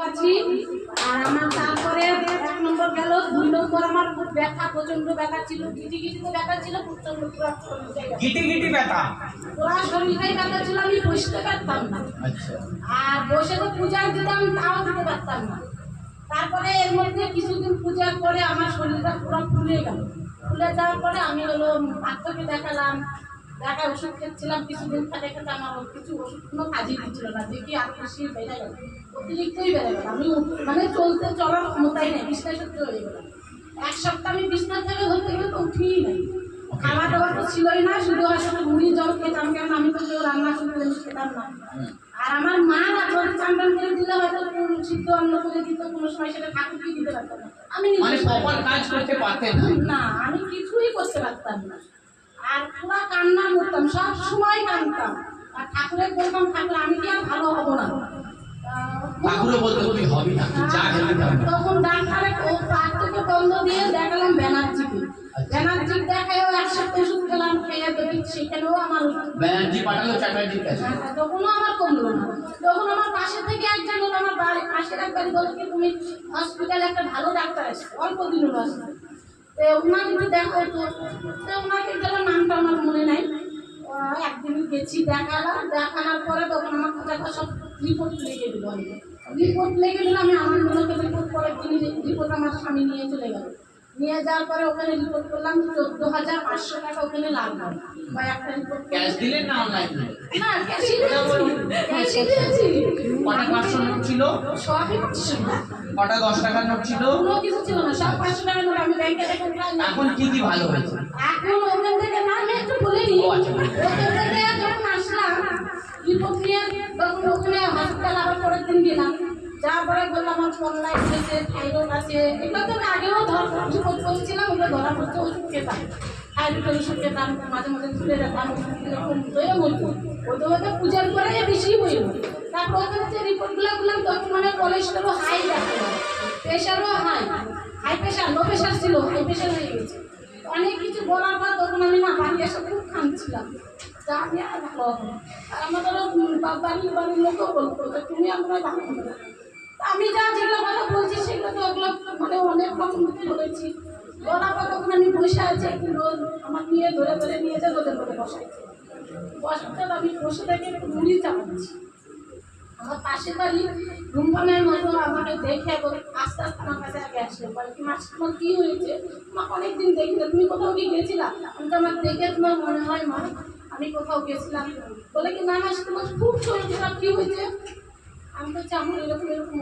আছি। আর আমার তারপরে 1 নম্বর গেল, 2 নম্বর আমার খুব ব্যথা, প্রচন্ড ব্যথা ছিল, গিটি গিটিতে ব্যথা ছিল, প্রচন্ড পুরো গিটি গিটি ব্যথা, পুরো শরীরটাই ব্যথা ছিল, আমি বসতে পারতাম না। আচ্ছা, আর বসে তো পূজা দিতাম, তাও দিতে পারতাম না। তারপরে এর মধ্যে কিছুদিন পূজার পরে আমার শরীরটা পুরো ফুলে গেল। ফুলে যাওয়ার পরে আমি হলো ডাক্তারকে দেখালাম, দেখা ওষুধ খেয়েছিলাম, কিছুদিন খেতে খেতে আমার কিছু ওষুধ কোনো কাজই দিচ্ছিল না, দেখি আর বেশি বেড়ে গেল, অতিরিক্তই বেড়ে গেল। আমি মানে চলার ক্ষমতাই নেই, বিছনায় সহ্য হয়ে গেল। 1 সপ্তাহ আমি বিছনা থেকে ধরতে গেলে তো উঠিই নাই। খাওয়া দাওয়া তো ছিলই না, শুধু আসলে মুড়ি জল খেতাম, কেন আমি তো কেউ রান্না করতে খেতাম না। আর আমার মা না জল চান করে দিলে হয়তো সিদ্ধ অন্ন করে দিত, কোনো সময় সেটা ঠাকুরকে দিতে পারতাম না। আমি মানে প্রপার কাজ করতে পারতেন না? না, আমি কিছুই করতে পারতাম না। আর পুরো কান্না করতাম, সব সময় কাঁদতাম। আর ঠাকুরের বলতাম, ঠাকুর আমি কি আর ভালো হবো না? ঠাকুরও বলতে তুই হবি না, যা খেতে যাবে। তখন ডাক্তারে পাক থেকে বন্ধ দিয়ে দেখালাম ব্যানার্জিকে। ব্যানার্জি দেখায়ও 1 সপ্তাহ ওষুধ খেলাম, খেয়ে দেখি সেখানেও আমার ব্যানার্জি পাঠালো চ্যাটার্জির কাছে, তখনও আমার কমলো না। তখন আমার পাশে থেকে একজন হলো, আমার বাড়ি পাশের এক বাড়ি, বলো কি তুমি হসপিটালে একটা ভালো ডাক্তার আছে, অল্প দিন হলো আসছে, তো ওনাকে একটু দেখো তো। ওনাকে গেলাম, নামটা আমার মনে নাই। একদিন গেছি, দেখানোর পরে তখন আমার কথা সব রিপোর্ট লেগে দিল। রিপোর্ট লেগে দিল, আমি আমার মনে রিপোর্ট করে রিপোর্ট আমার স্বামী নিয়ে চলে গেল। নিয়ে যাওয়ার পরে ওখানে রিপোর্ট করলাম, 14,500 টাকা ওখানে লাগলো। বা একটা রিপোর্ট ক্যাশ দিলেন না অনলাইন? না, ক্যাশই দিয়েছি। কটা 500 নোট ছিল? সবই ছিল। কটা 10 টাকার নোট ছিল? কোনো কিছু ছিল না, সব 500 টাকার নোট। আমি ব্যাংকে দেখে এখন কি কি ভালো হয়েছে? এখন ওখান থেকে না, আমি একটু বলে নিই। ওখান থেকে যখন আসলাম রিপোর্ট নিয়ে, তখন ওখানে হসপিটাল আবার পরের দিন গেলাম। যাওয়ার পরে বললাম আমার ফোনলাইন হয়েছে, থাইরয়েড আছে, এগুলো তো আমি আগেও রিপোর্ট করেছিলাম, ওগুলো ধরা পড়ছে। ওষুধ খেতাম, থাইরয়েডের ওষুধ খেতাম, মাঝে মাঝে তুলে যেতাম, এরকম হয়ে বলতো। ওদের মধ্যে পূজার পরে বেশি হইল। তারপর ওখানে যে রিপোর্টগুলো বললাম, তখন মানে কোলেস্টেরল হাই রাখতে হবে, প্রেশারও হাই প্রেশার, লো প্রেশার ছিল, হাই প্রেশার হয়ে গেছে। অনেক কিছু বলার পর তখন আমি না বাড়ি এসে খুব কাঁদছিলাম, যা আমি আর ভালো হবো। আর আমাদের বাড়ির লোকও বলতো যে তুমি আমরা ভালো হবে না। আমি যেগুলো কথা বলছি সেগুলো তো ওগুলো মানে অনেক রকম বলেছি। বলার পর তখন আমি বসে আছি, একটু রোদ আমার নিয়ে ধরে নিয়ে যা রোদের মধ্যে বসাইছি। বসাতে আমি বসে থেকে একটু মুড়ি চাপাচ্ছি। আমার পাশে বাড়ি ধূমপানের মতো আমাকে দেখে বলে আস্তে আস্তে আমার কাছে আগে আসলে বলে কি মাছ তোমার কি হয়েছে, তোমাকে অনেকদিন দেখি না, তুমি কোথাও কি গেছিলা? আমি তো আমার দেখে তোমার মনে হয় মা আমি কোথাও গেছিলাম। বলে কি না মাস তোমার খুব শরীর খারাপ, কি হয়েছে? আমি তো আমার এরকম